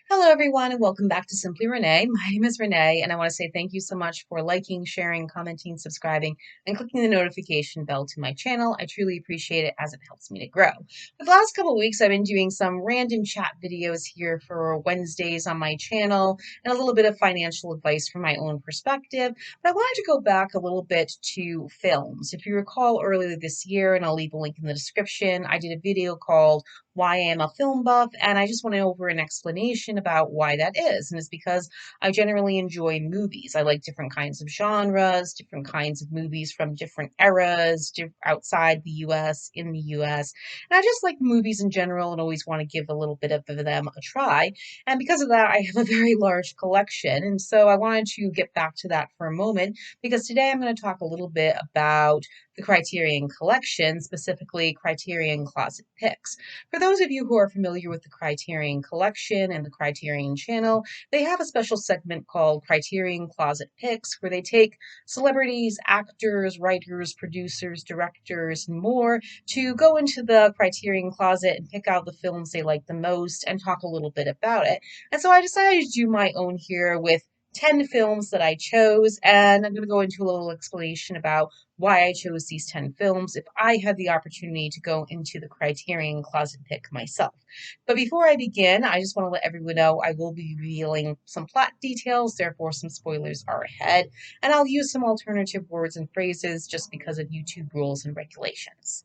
Hello, everyone, and welcome back to Simply Renee. My name is Renee, and I want to say thank you so much for liking, sharing, commenting, subscribing, and clicking the notification bell to my channel. I truly appreciate it as it helps me to grow. For the last couple of weeks, I've been doing some random chat videos here for Wednesdays on my channel and a little bit of financial advice from my own perspective. But I wanted to go back a little bit to films. If you recall earlier this year, and I'll leave a link in the description, I did a video called Why I Am a Film Buff, and I just went over an explanation about why that is. And it's because I generally enjoy movies. I like different kinds of genres, different kinds of movies from different eras, outside the US, in the US. And I just like movies in general and always want to give a little bit of them a try. And because of that, I have a very large collection. And so I wanted to get back to that for a moment because today I'm going to talk a little bit about the Criterion Collection, specifically Criterion Closet Picks. For those of you who are familiar with the Criterion Collection and the Criterion channel, they have a special segment called Criterion Closet Picks, where they take celebrities, actors, writers, producers, directors, and more to go into the Criterion Closet and pick out the films they like the most and talk a little bit about it. And so I decided to do my own here with 10 films that I chose, and I'm going to go into a little explanation about why I chose these 10 films if I had the opportunity to go into the Criterion Closet pick myself. But before I begin, I just want to let everyone know I will be revealing some plot details, therefore some spoilers are ahead, and I'll use some alternative words and phrases just because of YouTube rules and regulations.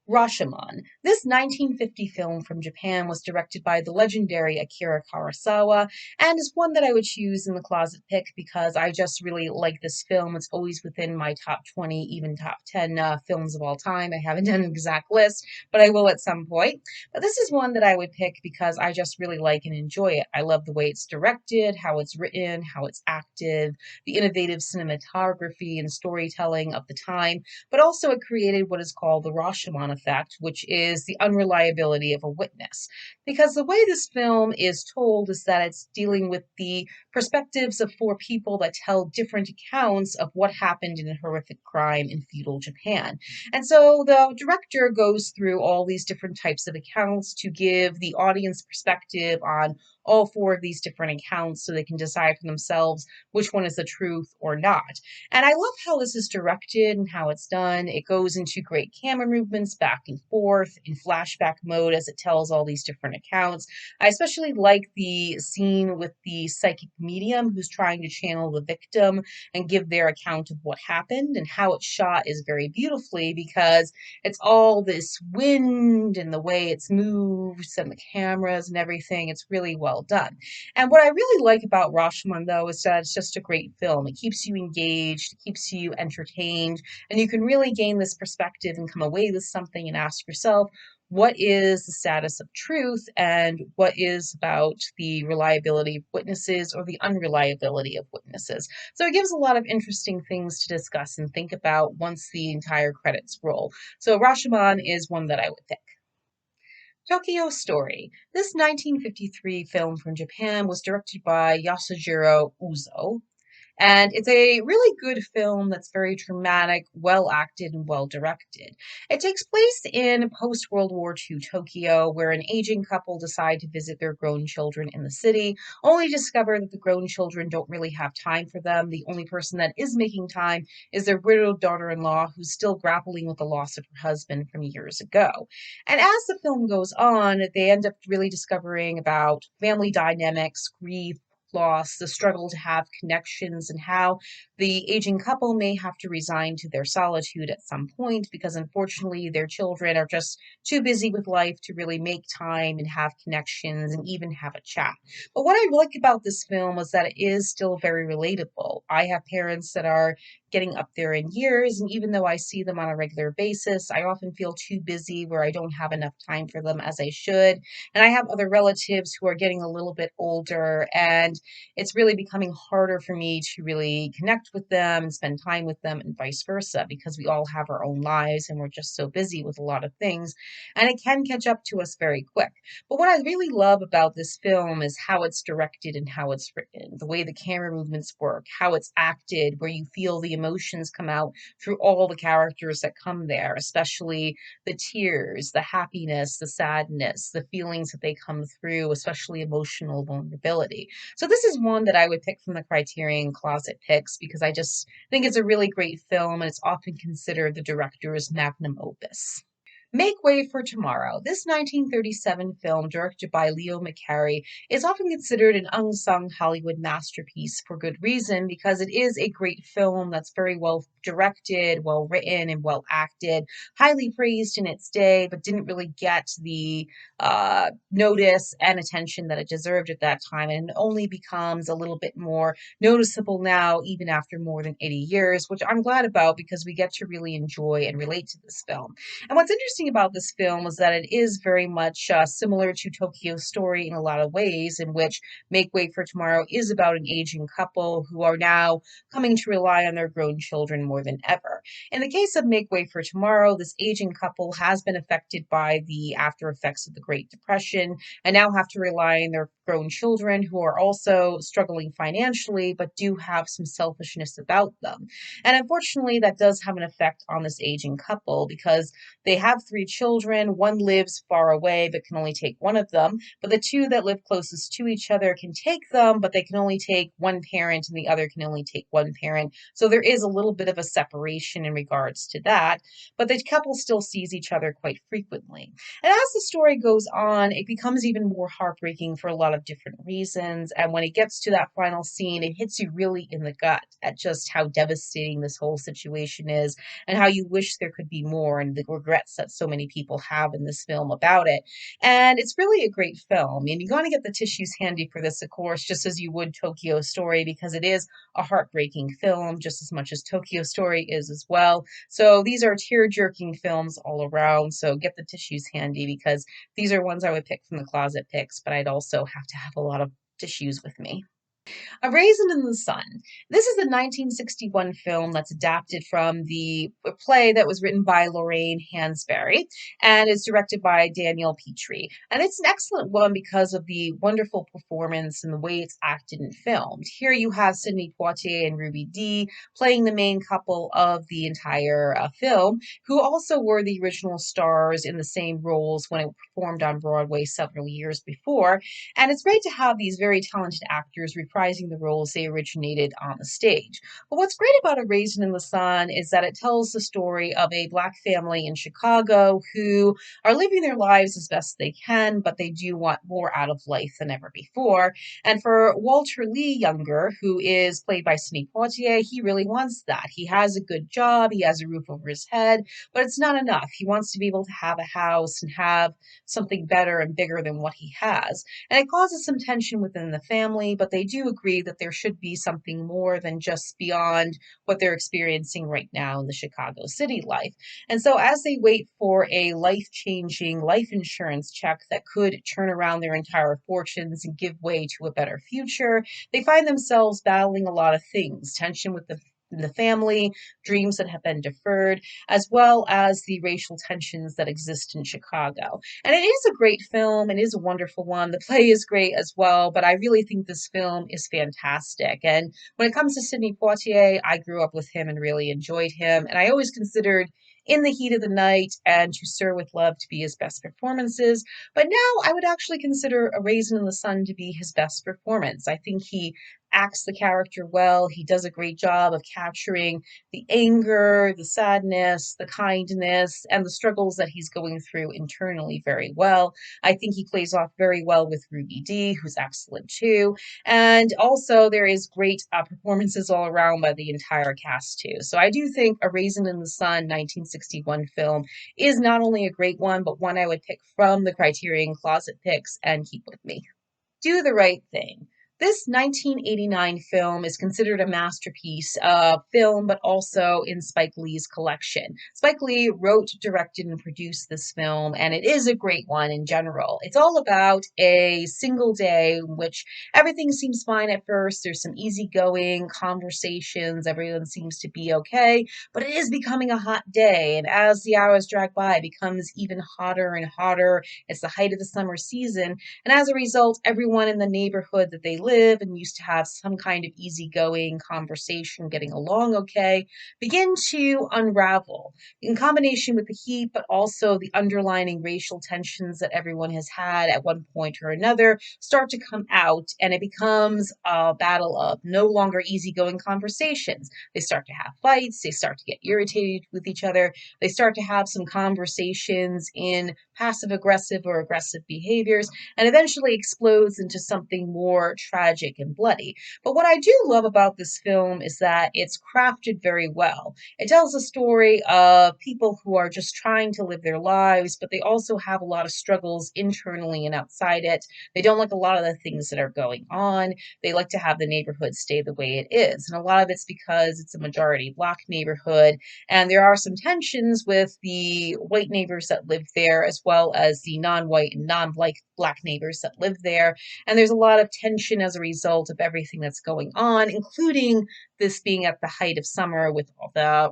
Rashomon. This 1950 film from Japan was directed by the legendary Akira Kurosawa and is one that I would choose in the closet pick because I just really like this film. It's always within my top 20, even top 10 films of all time. I haven't done an exact list, but I will at some point. But this is one that I would pick because I just really like and enjoy it. I love the way it's directed, how it's written, how it's acted, the innovative cinematography and storytelling of the time, but also it created what is called the Rashomon effect, which is the unreliability of a witness. Because the way this film is told is that it's dealing with the perspectives of four people that tell different accounts of what happened in a horrific crime in feudal Japan. And so the director goes through all these different types of accounts to give the audience perspective on all four of these different accounts so they can decide for themselves which one is the truth or not. And I love how this is directed and how it's done. It goes into great camera movements back and forth in flashback mode as it tells all these different accounts. I especially like the scene with the psychic medium who's trying to channel the victim and give their account of what happened, and how it's shot is very beautifully because it's all this wind and the way it's moved and the cameras and everything. It's really well done. And what I really like about Rashomon, though, is that it's just a great film. It keeps you engaged, it keeps you entertained, and you can really gain this perspective and come away with something and ask yourself, what is the status of truth and what is about the reliability of witnesses or the unreliability of witnesses? So it gives a lot of interesting things to discuss and think about once the entire credits roll. So Rashomon is one that I would pick. Tokyo Story. This 1953 film from Japan was directed by Yasujiro Uzo, and it's a really good film that's very dramatic, well acted, and well directed. It takes place in post World War II Tokyo, where an aging couple decide to visit their grown children in the city, only to discover that the grown children don't really have time for them. The only person that is making time is their widowed daughter in law, who's still grappling with the loss of her husband from years ago. And as the film goes on, they end up really discovering about family dynamics, grief, loss, the struggle to have connections, and how the aging couple may have to resign to their solitude at some point because unfortunately their children are just too busy with life to really make time and have connections and even have a chat. But what I like about this film is that it is still very relatable. I have parents that are getting up there in years, and even though I see them on a regular basis, I often feel too busy where I don't have enough time for them as I should. And I have other relatives who are getting a little bit older, and and it's really becoming harder for me to really connect with them and spend time with them and vice versa because we all have our own lives and we're just so busy with a lot of things, and it can catch up to us very quick. But what I really love about this film is how it's directed and how it's written, the way the camera movements work, how it's acted, where you feel the emotions come out through all the characters that come there, especially the tears, the happiness, the sadness, the feelings that they come through, especially emotional vulnerability. So this is one that I would pick from the Criterion Closet Picks because I just think it's a really great film and it's often considered the director's magnum opus. Make Way for Tomorrow. This 1937 film, directed by Leo McCarey, is often considered an unsung Hollywood masterpiece for good reason because it is a great film that's very well directed, well written, and well acted, highly praised in its day, but didn't really get the notice and attention that it deserved at that time, and it only becomes a little bit more noticeable now, even after more than 80 years, which I'm glad about because we get to really enjoy and relate to this film. And what's interesting about this film is that it is very much similar to Tokyo Story in a lot of ways, in which Make Way for Tomorrow is about an aging couple who are now coming to rely on their grown children more than ever. In the case of Make Way for Tomorrow, this aging couple has been affected by the after effects of the Great Depression and now have to rely on their grown children who are also struggling financially but do have some selfishness about them. And unfortunately, that does have an effect on this aging couple because they have three children. One lives far away but can only take one of them. But the two that live closest to each other can take them, but they can only take one parent and the other can only take one parent. So there is a little bit of a separation in regards to that. But the couple still sees each other quite frequently. And as the story goes on, it becomes even more heartbreaking for a lot of different reasons. And when it gets to that final scene, it hits you really in the gut at just how devastating this whole situation is and how you wish there could be more and the regrets that so many people have in this film about it. And it's really a great film. And you got to get the tissues handy for this, of course, just as you would Tokyo Story, because it is a heartbreaking film just as much as Tokyo Story is as well. So these are tear-jerking films all around. So get the tissues handy because these are ones I would pick from the closet picks, but I'd also have to have a lot of tissues with me. A Raisin in the Sun. This is a 1961 film that's adapted from the play that was written by Lorraine Hansberry and is directed by Daniel Petrie. And it's an excellent one because of the wonderful performance and the way it's acted and filmed. Here you have Sidney Poitier and Ruby Dee playing the main couple of the entire film, who also were the original stars in the same roles when it performed on Broadway several years before. And it's great to have these very talented actors reprising the roles they originated on the stage. But what's great about A Raisin in the Sun is that it tells the story of a Black family in Chicago who are living their lives as best they can, but they do want more out of life than ever before. And for Walter Lee Younger, who is played by Sidney Poitier, he really wants that. He has a good job, he has a roof over his head, but it's not enough. He wants to be able to have a house and have something better and bigger than what he has. And it causes some tension within the family, but they do agree that there should be something more than just beyond what they're experiencing right now in the Chicago city life. And so as they wait for a life-changing life insurance check that could turn around their entire fortunes and give way to a better future, they find themselves battling a lot of things, tension with the family, dreams that have been deferred, as well as the racial tensions that exist in Chicago. And it is a great film. It is a wonderful one. The play is great as well, but I really think this film is fantastic. And when it comes to Sidney Poitier, I grew up with him and really enjoyed him. And I always considered In the Heat of the Night and To Sir with Love to be his best performances. But now I would actually consider A Raisin in the Sun to be his best performance. I think he acts the character well. He does a great job of capturing the anger, the sadness, the kindness, and the struggles that he's going through internally very well. I think he plays off very well with Ruby Dee, who's excellent too. And also, there is great performances all around by the entire cast too. So I do think A Raisin in the Sun 1961 film is not only a great one, but one I would pick from the Criterion Closet Picks and keep with me. Do the Right Thing. This 1989 film is considered a masterpiece of film, but also in Spike Lee's collection. Spike Lee wrote, directed, and produced this film, and it is a great one in general. It's all about a single day in which everything seems fine at first. There's some easygoing conversations, everyone seems to be okay, but it is becoming a hot day, and as the hours drag by, it becomes even hotter and hotter. It's the height of the summer season, and as a result, everyone in the neighborhood that they live and used to have some kind of easygoing conversation, getting along okay, begin to unravel. In combination with the heat, but also the underlining racial tensions that everyone has had at one point or another, start to come out, and it becomes a battle of no longer easygoing conversations. They start to have fights, they start to get irritated with each other, they start to have some conversations in passive aggressive or aggressive behaviors, and eventually explodes into something more tragic and bloody. But what I do love about this film is that it's crafted very well. It tells a story of people who are just trying to live their lives, but they also have a lot of struggles internally and outside it. They don't like a lot of the things that are going on. They like to have the neighborhood stay the way it is. And a lot of it's because it's a majority Black neighborhood, and there are some tensions with the white neighbors that live there, as well as the non-white and non-Black neighbors that live there. And there's a lot of tension as a result of everything that's going on, including this being at the height of summer with all the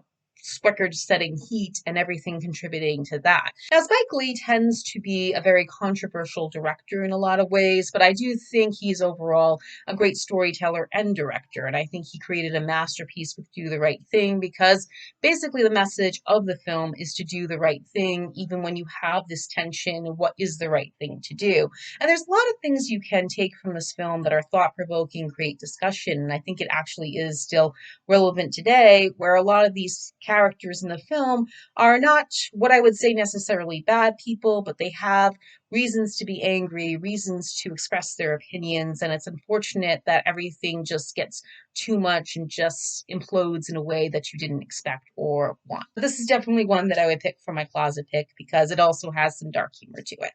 record setting heat and everything contributing to that. Now, Spike Lee tends to be a very controversial director in a lot of ways, but I do think he's overall a great storyteller and director. And I think he created a masterpiece with Do the Right Thing, because basically the message of the film is to do the right thing, even when you have this tension of what is the right thing to do. And there's a lot of things you can take from this film that are thought provoking, create discussion. And I think it actually is still relevant today, where a lot of these characters in the film are not what I would say necessarily bad people, but they have reasons to be angry, reasons to express their opinions. And it's unfortunate that everything just gets too much and just implodes in a way that you didn't expect or want. But this is definitely one that I would pick for my closet pick because it also has some dark humor to it.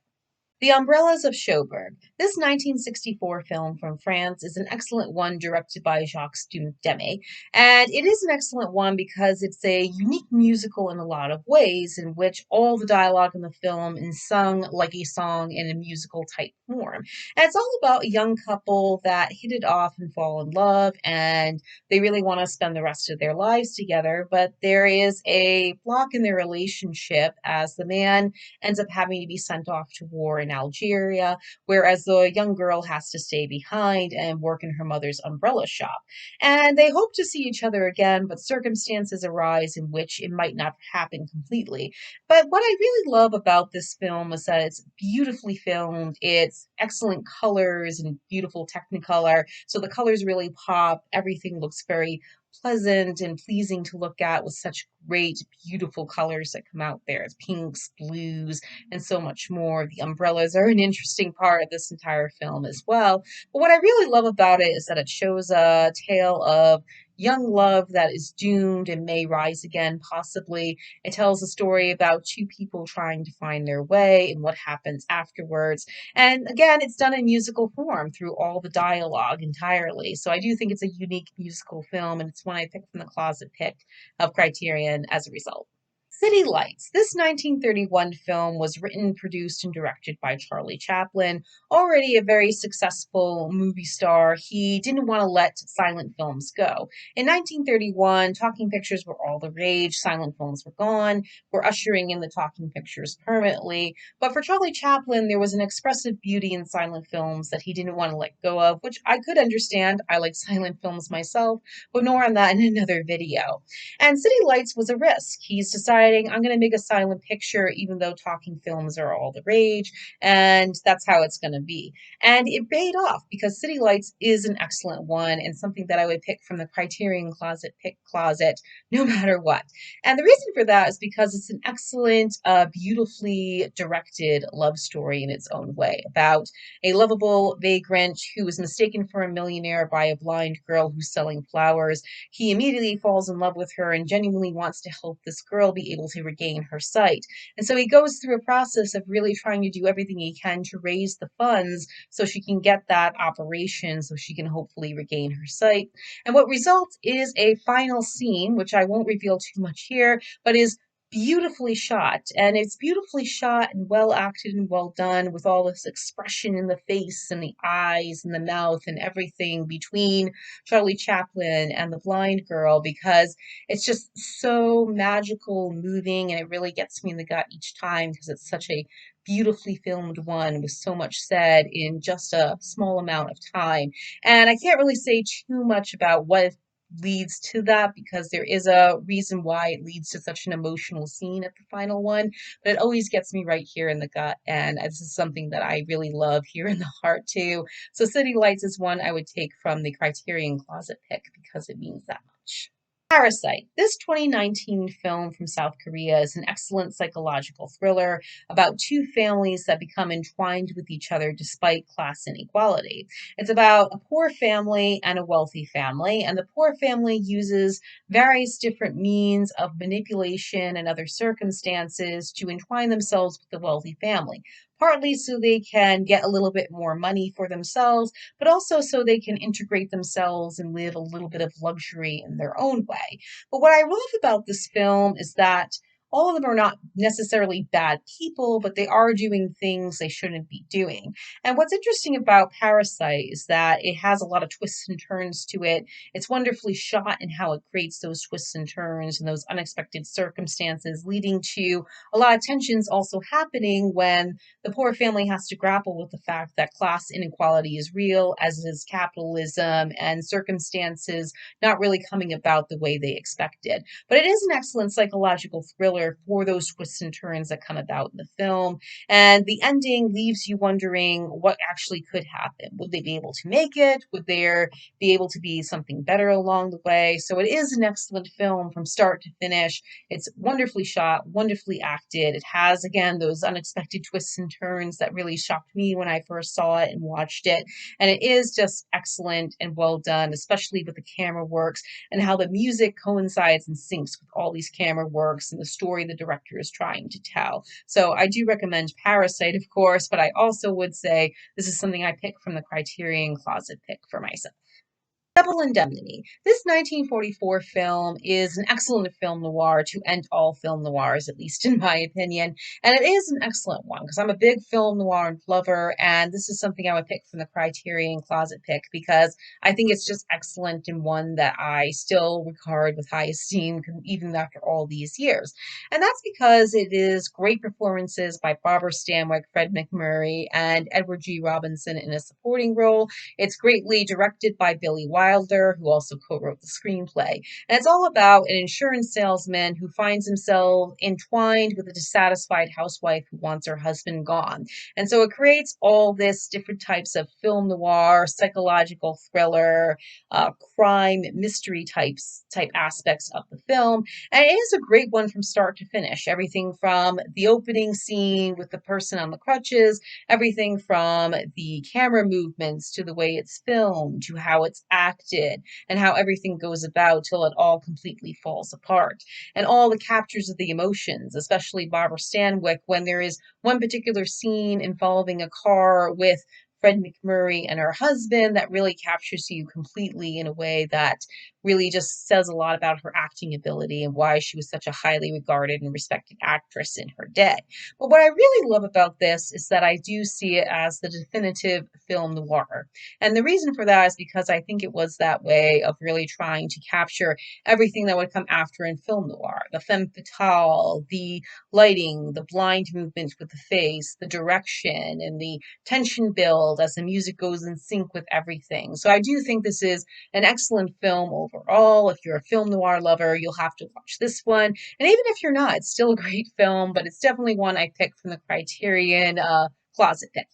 The Umbrellas of Cherbourg. This 1964 film from France is an excellent one directed by Jacques Demy, and it is an excellent one because it's a unique musical in a lot of ways, in which all the dialogue in the film is sung like a song in a musical type form. And it's all about a young couple that hit it off and fall in love, and they really want to spend the rest of their lives together, but there is a block in their relationship as the man ends up having to be sent off to war in Algeria, whereas the young girl has to stay behind and work in her mother's umbrella shop. And they hope to see each other again, but circumstances arise in which it might not happen completely. But what I really love about this film is that it's beautifully filmed, it's excellent colors and beautiful technicolor, so the colors really pop, everything looks very pleasant and pleasing to look at with such great, beautiful colors that come out there. It's pinks, blues, and so much more. The umbrellas are an interesting part of this entire film as well. But what I really love about it is that it shows a tale of young love that is doomed and may rise again, possibly. It tells a story about two people trying to find their way and what happens afterwards. And again, it's done in musical form through all the dialogue entirely. So I do think it's a unique musical film, and it's one I picked from the closet pick of Criterion as a result. City Lights. This 1931 film was written, produced, and directed by Charlie Chaplin. Already a very successful movie star, he didn't want to let silent films go. In 1931, talking pictures were all the rage, silent films were gone. We're ushering in the talking pictures permanently. But for Charlie Chaplin, there was an expressive beauty in silent films that he didn't want to let go of, which I could understand. I like silent films myself, but more on that in another video. And City Lights was a risk. He's deciding, I'm going to make a silent picture, even though talking films are all the rage, and that's how it's going to be. And it paid off because City Lights is an excellent one and something that I would pick from the Criterion Closet Pick closet no matter what. And the reason for that is because it's an excellent, beautifully directed love story in its own way about a lovable vagrant who is mistaken for a millionaire by a blind girl who's selling flowers. He immediately falls in love with her and genuinely wants to help this girl be be able to regain her sight. And so he goes through a process of really trying to do everything he can to raise the funds so she can get that operation so she can hopefully regain her sight. And what results is a final scene, which I won't reveal too much here, but is beautifully shot. And it's beautifully shot and well acted and well done with all this expression in the face and the eyes and the mouth and everything between Charlie Chaplin and the blind girl, because it's just so magical, moving, and it really gets me in the gut each time because it's such a beautifully filmed one with so much said in just a small amount of time. And I can't really say too much about what leads to that because there is a reason why it leads to such an emotional scene at the final one, but it always gets me right here in the gut, and this is something that I really love here in the heart too. So City Lights is one I would take from the Criterion Closet pick because it means that much. Parasite. This 2019 film from South Korea is an excellent psychological thriller about two families that become entwined with each other despite class inequality. It's about a poor family and a wealthy family, and the poor family uses various different means of manipulation and other circumstances to entwine themselves with the wealthy family. Partly so they can get a little bit more money for themselves, but also so they can integrate themselves and live a little bit of luxury in their own way. But what I love about this film is that all of them are not necessarily bad people, but they are doing things they shouldn't be doing. And what's interesting about Parasite is that it has a lot of twists and turns to it. It's wonderfully shot in how it creates those twists and turns and those unexpected circumstances, leading to a lot of tensions also happening when the poor family has to grapple with the fact that class inequality is real, as is capitalism, and circumstances not really coming about the way they expected. But it is an excellent psychological thriller for those twists and turns that come about in the film. And the ending leaves you wondering what actually could happen. Would they be able to make it? Would there be able to be something better along the way? So it is an excellent film from start to finish. It's wonderfully shot, wonderfully acted. It has, again, those unexpected twists and turns that really shocked me when I first saw it and watched it. And it is just excellent and well done, especially with the camera works and how the music coincides and syncs with all these camera works and the story the director is trying to tell. So I do recommend Parasite, of course, but I also would say this is something I pick from the Criterion Closet pick for myself. Double Indemnity. This 1944 film is an excellent film noir to end all film noirs, at least in my opinion. And it is an excellent one because I'm a big film noir lover, and this is something I would pick from the Criterion Closet pick because I think it's just excellent and one that I still regard with high esteem even after all these years. And that's because it is great performances by Barbara Stanwyck, Fred McMurray, and Edward G. Robinson in a supporting role. It's greatly directed by Billy Wilder, who also co-wrote the screenplay. And it's all about an insurance salesman who finds himself entwined with a dissatisfied housewife who wants her husband gone. And so it creates all this different types of film noir, psychological thriller, crime, mystery type aspects of the film. And it is a great one from start to finish. Everything from the opening scene with the person on the crutches, everything from the camera movements to the way it's filmed to how it's acted and how everything goes about till it all completely falls apart. And all the captures of the emotions, especially Barbara Stanwyck, when there is one particular scene involving a car with Fred McMurray and her husband that really captures you completely in a way that really just says a lot about her acting ability and why she was such a highly regarded and respected actress in her day. But what I really love about this is that I do see it as the definitive film noir. And the reason for that is because I think it was that way of really trying to capture everything that would come after in film noir. The femme fatale, the lighting, the blind movement with the face, the direction, and the tension build as the music goes in sync with everything. So I do think this is an excellent film overall. If you're a film noir lover, you'll have to watch this one. And even if you're not, it's still a great film, but it's definitely one I picked from the Criterion Closet pick.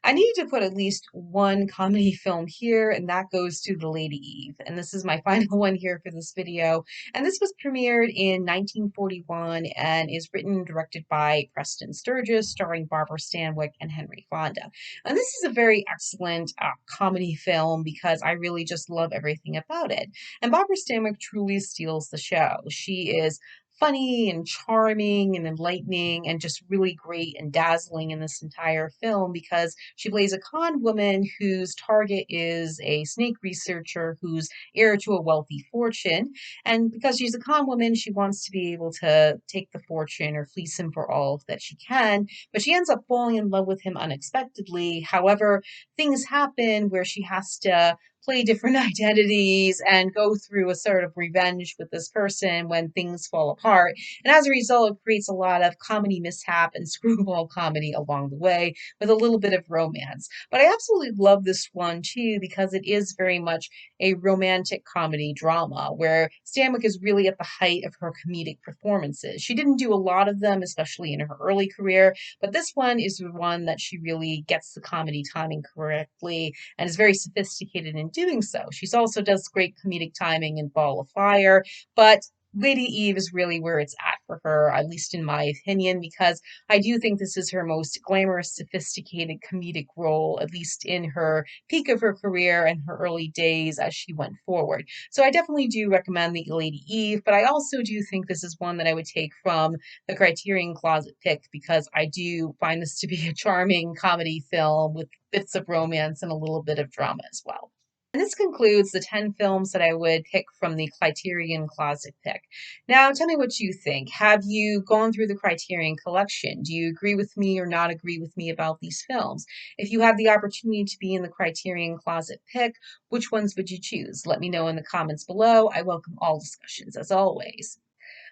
I needed to put at least one comedy film here, and that goes to The Lady Eve. And this is my final one here for this video. And this was premiered in 1941 and is written and directed by Preston Sturges, starring Barbara Stanwyck and Henry Fonda. And this is a very excellent comedy film because I really just love everything about it. And Barbara Stanwyck truly steals the show. She is funny and charming and enlightening and just really great and dazzling in this entire film because she plays a con woman whose target is a snake researcher who's heir to a wealthy fortune. And because she's a con woman, she wants to be able to take the fortune or fleece him for all that she can. But she ends up falling in love with him unexpectedly. However, things happen where she has to play different identities and go through a sort of revenge with this person when things fall apart. And as a result, it creates a lot of comedy mishap and screwball comedy along the way with a little bit of romance. But I absolutely love this one too because it is very much a romantic comedy drama where Stanwyck is really at the height of her comedic performances. She didn't do a lot of them, especially in her early career, but this one is the one that she really gets the comedy timing correctly and is very sophisticated in doing so. She also does great comedic timing in Ball of Fire, but Lady Eve is really where it's at for her, at least in my opinion, because I do think this is her most glamorous, sophisticated comedic role, at least in her peak of her career and her early days as she went forward. So I definitely do recommend the Lady Eve, but I also do think this is one that I would take from the Criterion Closet pick because I do find this to be a charming comedy film with bits of romance and a little bit of drama as well. And this concludes the 10 films that I would pick from the Criterion Closet pick. Now, tell me what you think. Have you gone through the Criterion Collection? Do you agree with me or not agree with me about these films? If you have the opportunity to be in the Criterion Closet pick, which ones would you choose? Let me know in the comments below. I welcome all discussions as always.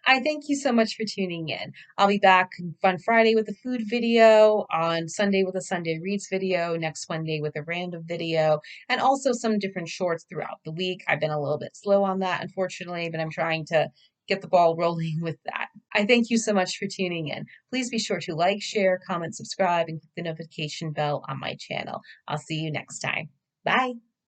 I thank you so much for tuning in. I'll be back on Friday with a food video, on Sunday with a Sunday Reads video, next Monday with a random video, and also some different shorts throughout the week. I've been a little bit slow on that, unfortunately, but I'm trying to get the ball rolling with that. I thank you so much for tuning in. Please be sure to like, share, comment, subscribe, and click the notification bell on my channel. I'll see you next time. Bye.